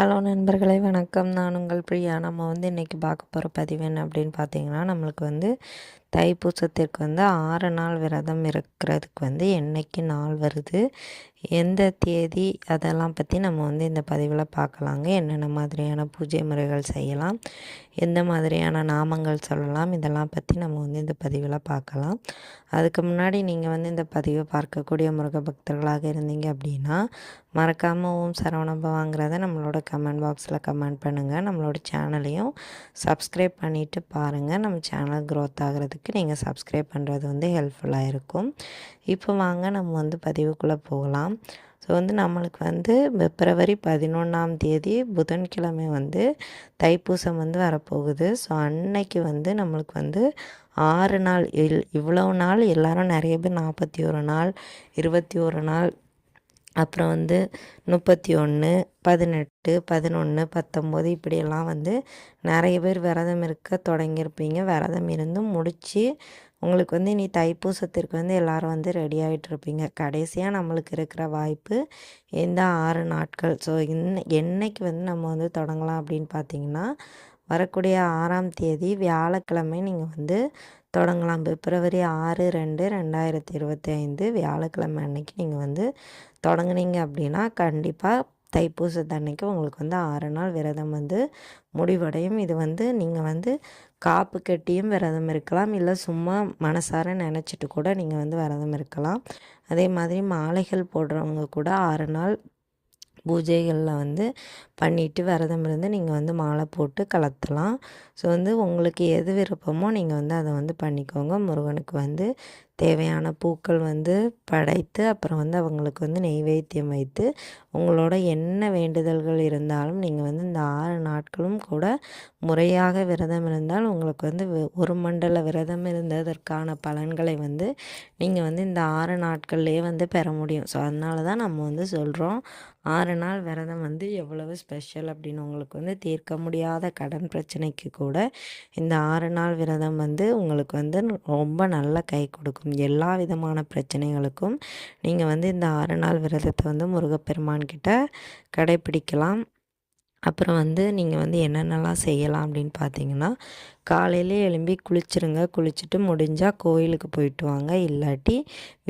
Hello நண்பர்களே வணக்கம். நான் உங்கள் பிரியா. நம்ம இன்றைக்கி பார்க்க போகிற பதிவு என்ன அப்படின்னு பார்த்தீங்கன்னா, நம்மளுக்கு தைப்பூசத்திற்கு 6 நாள் விரதம் இருக்கிறதுக்கு என்னைக்கு நாள் வருது, எந்த தேதி, அதெல்லாம் பற்றி நம்ம இந்த பதிவில் பார்க்கலாங்க. என்னென்ன மாதிரியான பூஜை முறைகள் செய்யலாம், எந்த மாதிரியான நாமங்கள் சொல்லலாம், இதெல்லாம் பற்றி நம்ம இந்த பதிவில் பார்க்கலாம். அதுக்கு முன்னாடி நீங்கள் இந்த பதிவை பார்க்கக்கூடிய முருக பக்தர்களாக இருந்தீங்க அப்படின்னா, மறக்காமல் ஓம் சரவணபவாங்கிறத நம்மளோட கமெண்ட் பாக்ஸில் கமெண்ட் பண்ணுங்கள். நம்மளோட சேனலையும் சப்ஸ்கிரைப் பண்ணிவிட்டு பாருங்கள். நம்ம சேனல் க்ரோத் ஆகிறதுக்கு நீங்கள் சப்ஸ்கிரைப் பண்ணுறது ஹெல்ப்ஃபுல்லாக இருக்கும். இப்போ வாங்க நம்ம பதிவுக்குள்ளே போகலாம். ஸோ நம்மளுக்கு பிப்ரவரி 11ஆம் தேதி புதன்கிழமை தைப்பூசம் வரப்போகுது. ஸோ அன்னைக்கு நம்மளுக்கு 6 நாள் இவ்வளவு நாள் எல்லோரும் நிறைய பேர் 41 நாள், 21 நாள், அப்புறம் 31, 18, 11, 19 இப்படியெல்லாம் நிறைய பேர் விரதம் இருக்க தொடங்கியிருப்பீங்க. விரதம் இருந்தும் முடித்து உங்களுக்கு இனி தைப்பூசத்திற்கு எல்லோரும் ரெடி ஆகிட்டுருப்பீங்க. கடைசியாக நம்மளுக்கு இருக்கிற வாய்ப்பு இந்த 6 நாட்கள். ஸோ என்னைக்கு நம்ம தொடங்கலாம் அப்படின்னு பார்த்தீங்கன்னா, வரக்கூடிய 6ஆம் தேதி வியாழக்கிழமை நீங்கள் தொடங்கலாம். பிப்ரவரி 6, 2, 2025 வியாழக்கிழமை அன்னைக்கு நீங்கள் தொடங்குனீங்க அப்படின்னா கண்டிப்பாக தைப்பூசத்தன்னைக்கு உங்களுக்கு 6 நாள் விரதம் முடிவடையும். இது நீங்கள் காப்பு கட்டியும் விரதம் இருக்கலாம், இல்லை சும்மா மனசார நினச்சிட்டு கூட நீங்கள் விரதம் இருக்கலாம். அதே மாதிரி மாலைகள் போடுறவங்க கூட 6 நாள் பூஜைகளில் பண்ணிவிட்டு விரதம் இருந்து நீங்கள் மாலை போட்டு கலத்தலாம். ஸோ உங்களுக்கு எது விருப்பமோ நீங்கள் அதை பண்ணிக்கோங்க. முருகனுக்கு தேவையான பூக்கள் படைத்து, அப்புறம் அவங்களுக்கு நெய்வேத்தியம் வைத்து, உங்களோட என்ன வேண்டுதல்கள் இருந்தாலும் நீங்கள் இந்த 6 நாட்களும் கூட முறையாக விரதம் இருந்தால் உங்களுக்கு ஒரு மண்டல விரதம் இருந்ததற்கான பலன்களை நீங்கள் இந்த 6 நாட்கள்லேயே பெற முடியும். ஸோ அதனால தான் நம்ம சொல்கிறோம், 6 நாள் விரதம் எவ்வளவு ஸ்பெஷல் அப்படின்னு. உங்களுக்கு தீர்க்க முடியாத கடன் பிரச்சனைக்கு கூட இந்த 6 நாள் விரதம் உங்களுக்கு ரொம்ப நல்லா கை கொடுக்கும். எல்லா விதமான பிரச்சனைகளுக்கும் நீங்கள் இந்த 6 நாள் விரதத்தை முருகப்பெருமான் கிட்ட கடைப்பிடிக்கலாம். அப்புறம் நீங்கள் என்னென்னலாம் செய்யலாம் அப்படின்னு பார்த்தீங்கன்னா, காலையிலே எழும்பி குளிச்சுருங்க. குளிச்சுட்டு முடிஞ்சால் கோயிலுக்கு போயிட்டு வாங்க. இல்லாட்டி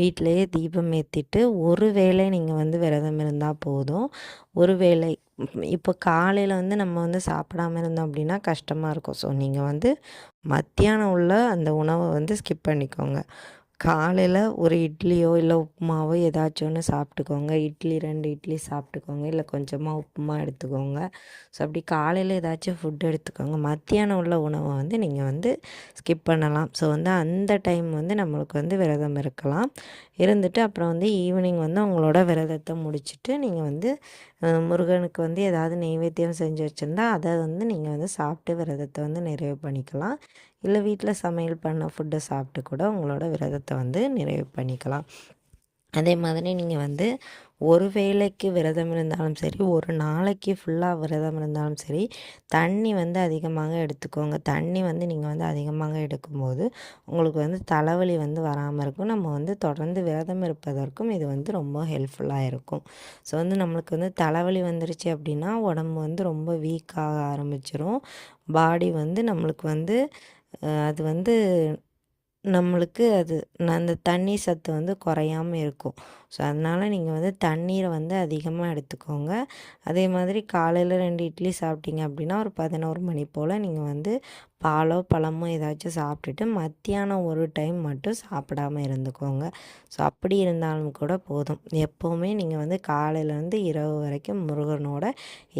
வீட்டிலையே தீபம் ஏற்றிட்டு ஒரு வேளை நீங்கள் விரதம் இருந்தால் போதும். ஒரு வேளை இப்போ காலையில் நம்ம சாப்பிடாமல் இருந்தோம் அப்படின்னா கஷ்டமாக இருக்கும். ஸோ நீங்கள் மத்தியானம் உள்ள அந்த உணவை ஸ்கிப் பண்ணிக்கோங்க. காலையில் ஒரு இட்லியோ இல்லை உப்புமாவோ ஏதாச்சும் ஒன்று சாப்பிட்டுக்கோங்க. இட்லி 2 இட்லி சாப்பிட்டுக்கோங்க, இல்லை கொஞ்சமாக உப்புமா எடுத்துக்கோங்க. ஸோ அப்படி காலையில் ஏதாச்சும் ஃபுட் எடுத்துக்கோங்க. மத்தியானம் உள்ள உணவை நீங்கள் ஸ்கிப் பண்ணலாம். ஸோ அந்த டைம் நம்மளுக்கு விரதம் இருக்கலாம். இருந்துட்டு அப்புறம் ஈவினிங் உங்களோட விரதத்தை முடிச்சுட்டு நீங்கள் முருகனுக்கு ஏதாவது நெய்வேத்தியம் செஞ்சு வச்சுருந்தா அதை நீங்கள் சாப்பிட்டு விரதத்தை நிறைவு பண்ணிக்கலாம். இல்லை வீட்டில் சமையல் பண்ண ஃபுட்டை சாப்பிட்டு கூட உங்களோட விரதத்தை நிறைவு பண்ணிக்கலாம். அதே மாதிரி நீங்கள் ஒரு வேளைக்கு விரதம் இருந்தாலும் சரி, ஒரு நாளைக்கு ஃபுல்லாக விரதம் இருந்தாலும் சரி, தண்ணி அதிகமாக எடுத்துக்கோங்க. தண்ணி நீங்கள் அதிகமாக எடுக்கும்போது உங்களுக்கு தலைவலி வராமல் இருக்கும். நம்ம தொடர்ந்து விரதம் இருப்பதற்கும் இது ரொம்ப ஹெல்ப்ஃபுல்லாக இருக்கும். ஸோ நம்மளுக்கு தலைவலி வந்துருச்சு அப்படின்னா உடம்பு ரொம்ப வீக்காக ஆரம்பிச்சிரும். பாடி நம்மளுக்கு அது நம்மளுக்கு அந்த தண்ணி சத்து குறையாமல் இருக்கும். ஸோ அதனால் நீங்கள் தண்ணீரை அதிகமாக எடுத்துக்கோங்க. அதே மாதிரி காலையில் 2 இட்லி சாப்பிட்டீங்க அப்படின்னா ஒரு 11 மணி போல் நீங்கள் பாலோ பழமோ ஏதாச்சும் சாப்பிட்டுட்டு மத்தியானம் ஒரு டைம் மட்டும் சாப்பிடாமல் இருந்துக்கோங்க. ஸோ அப்படி இருந்தாலும் கூட போதும். எப்போவுமே நீங்கள் காலையிலேருந்து இரவு வரைக்கும் முருகனோட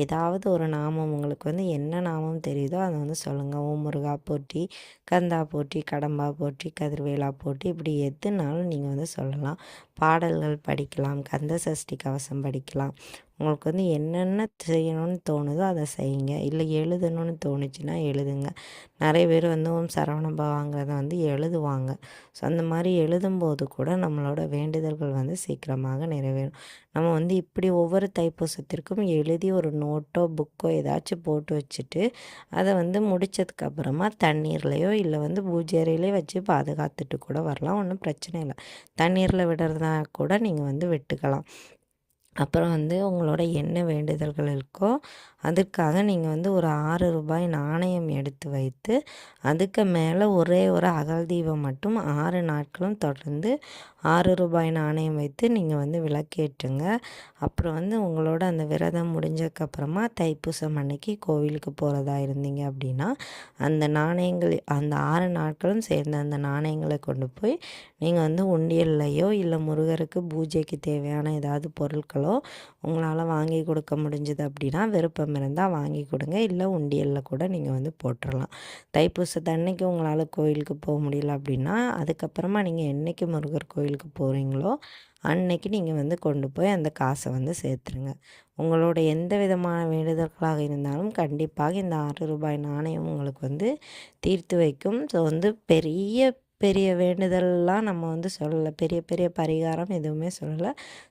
ஏதாவது ஒரு நாமம் உங்களுக்கு என்ன நாமம் தெரியுதோ அதை சொல்லுங்கள். ஓம் முருகா போற்றி, கந்தா போற்றி, கடம்பா போற்றி, கதிர்வேலா போற்றி, இப்படி எதுனாலும் நீங்கள் சொல்லலாம். பாடல்கள் படிக்கலாம், கந்த சஷ்டி கவசம் படிக்கலாம். உங்களுக்கு என்னென்ன செய்யணும்னு தோணுதோ அதை செய்யுங்க. இல்லை எழுதணும்னு தோணுச்சுன்னா எழுதுங்க. நிறைய பேர் ஓம் சரவணபவாங்கிறத எழுதுவாங்க. ஸோ அந்த மாதிரி எழுதும்போது கூட நம்மளோட வேண்டுதல்கள் சீக்கிரமாக நிறைவேறும். நம்ம இப்படி ஒவ்வொரு தைப்பூசத்திற்கும் எழுதி ஒரு நோட்டோ புக்கோ ஏதாச்சும் போட்டு வச்சுட்டு அதை முடித்ததுக்கப்புறமா தண்ணீர்லையோ இல்லை பூஜை அறையிலே வச்சு பாதுகாத்துட்டு கூட வரலாம். ஒன்றும் பிரச்சனை இல்லை. தண்ணீரில் விடுறதா கூட நீங்கள் விட்டுக்கலாம். அப்புறம் வந்து உங்களோட என்ன வேண்டுதல்கள் இருக்கோ அதற்காக நீங்கள் வந்து ஒரு ரூ. 6 நாணயம் எடுத்து வைத்து அதுக்கு மேலே ஒரே ஒரு அகல் தீபம் மட்டும் 6 நாட்களும் தொடர்ந்து ரூ. 6 நாணயம் வைத்து நீங்கள் வந்து விளக்கேற்றுங்க. அப்புறம் வந்து உங்களோட அந்த விரதம் முடிஞ்சதுக்கப்புறமா தைப்பூசம் அன்னைக்கு கோவிலுக்கு போகிறதா இருந்தீங்க அப்படின்னா அந்த நாணயங்கள் அந்த 6 நாட்களும் சேர்ந்த அந்த நாணயங்களை கொண்டு போய் நீங்கள் வந்து உண்டியல்லையோ இல்லை முருகருக்கு பூஜைக்கு தேவையான ஏதாவது பொருட்களோ உங்களால் வாங்கி கொடுக்க முடிஞ்சது அப்படின்னா விருப்பம் இருந்தால் வாங்கி கொடுங்க, இல்லை உண்டியலில் கூட நீங்கள் வந்து போட்டுடலாம். தைப்பூசத்து அன்னைக்கு உங்களால் கோயிலுக்கு போக முடியல அப்படின்னா அதுக்கப்புறமா நீங்கள் என்றைக்கு முருகர் கோயிலுக்கு போகிறீங்களோ அன்னைக்கு நீங்கள் வந்து கொண்டு போய் அந்த காசை வந்து சேர்த்துருங்க. உங்களோட எந்த விதமான வேண்டுதல்களாக இருந்தாலும் கண்டிப்பாக இந்த ரூ. 6 நாணயம் உங்களுக்கு வந்து தீர்த்து வைக்கும். ஸோ வந்து பெரிய பெரிய வேண்டுதல்லாம் நம்ம வந்து சொல்லலை, பெரிய பெரிய பரிகாரம் எதுவுமே சொல்லலை.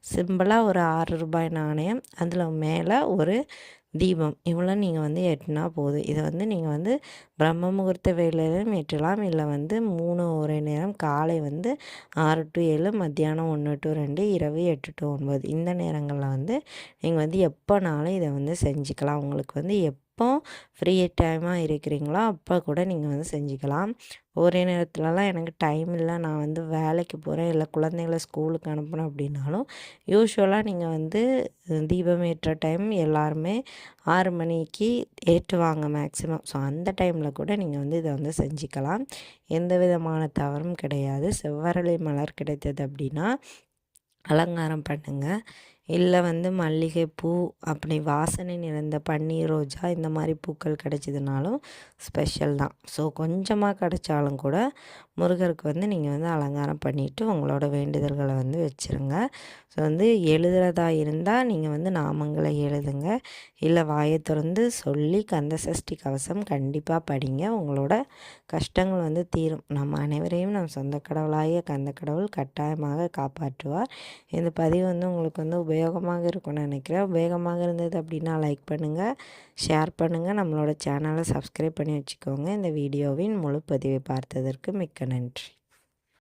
சிம்பிளாக ஒரு ரூ. 6 நாணயம், அதில் மேலே ஒரு தீபம், இவ்வளோ நீங்கள் வந்து ஏற்றினா போதும். இதை வந்து நீங்கள் வந்து பிரம்ம முகூர்த்த வேளையிலும் ஏற்றலாம், இல்லை வந்து 3 ஒரே நேரம், காலை வந்து 6 to 7, மத்தியானம் 1 to 2, இரவு 8 to 9 இந்த நேரங்களில் வந்து நீங்கள் வந்து எப்போனாலும் இதை வந்து செஞ்சுக்கலாம். உங்களுக்கு வந்து எப்போ ஃப்ரீ டைமாக இருக்கிறீங்களோ அப்போ கூட நீங்கள் வந்து செஞ்சுக்கலாம். ஒரே நேரத்துலலாம் எனக்கு டைம் இல்லை, நான் வந்து வேலைக்கு போகிறேன், இல்லை குழந்தைங்கள ஸ்கூலுக்கு அனுப்பணும் அப்படின்னாலும் யூஸ்வலாக நீங்கள் வந்து தீபம் ஏற்ற டைம் எல்லாருமே 6 மணிக்கு ஏற்றுவாங்க மேக்ஸிமம். ஸோ அந்த டைமில் கூட நீங்கள் வந்து இதை வந்து செஞ்சுக்கலாம், எந்த விதமான தவறும் கிடையாது. செவ்வரளி மலர் கிடைத்தது அப்படின்னா அலங்காரம் பண்ணுங்கள், இல்லை வந்து மல்லிகைப்பூ அப்படி வாசனை நிறைந்த பன்னீர் ரோஜா இந்த மாதிரி பூக்கள் கிடைச்சிதுனாலும் ஸ்பெஷல் தான். ஸோ கொஞ்சமாக கிடைச்சாலும் கூட முருகருக்கு வந்து நீங்கள் வந்து அலங்காரம் பண்ணிவிட்டு உங்களோட வேண்டுதல்களை வந்து வச்சுருங்க. ஸோ வந்து எழுதுறதா இருந்தால் நீங்கள் வந்து நாமங்களை எழுதுங்க, இல்லை வாயை திறந்து சொல்லி கந்த சஷ்டி கவசம் கண்டிப்பாக படிங்க, உங்களோட கஷ்டங்கள் வந்து தீரும். நம்ம அனைவரையும் நம் சொந்த கடவுளாகிய கந்த கடவுள் கட்டாயமாக காப்பாற்றுவார். இந்த பதிவு வந்து உங்களுக்கு வந்து உபயோகமாக இருக்கும்னு நினைக்கிறேன். உபயோகமாக இருந்தது அப்படின்னா லைக் பண்ணுங்கள், ஷேர் பண்ணுங்கள், நம்மளோட சேனலை சப்ஸ்கிரைப் பண்ணி வச்சுக்கோங்க. இந்த வீடியோவின் முழு பதிவை பார்த்ததற்கு மிக்க நன்றி.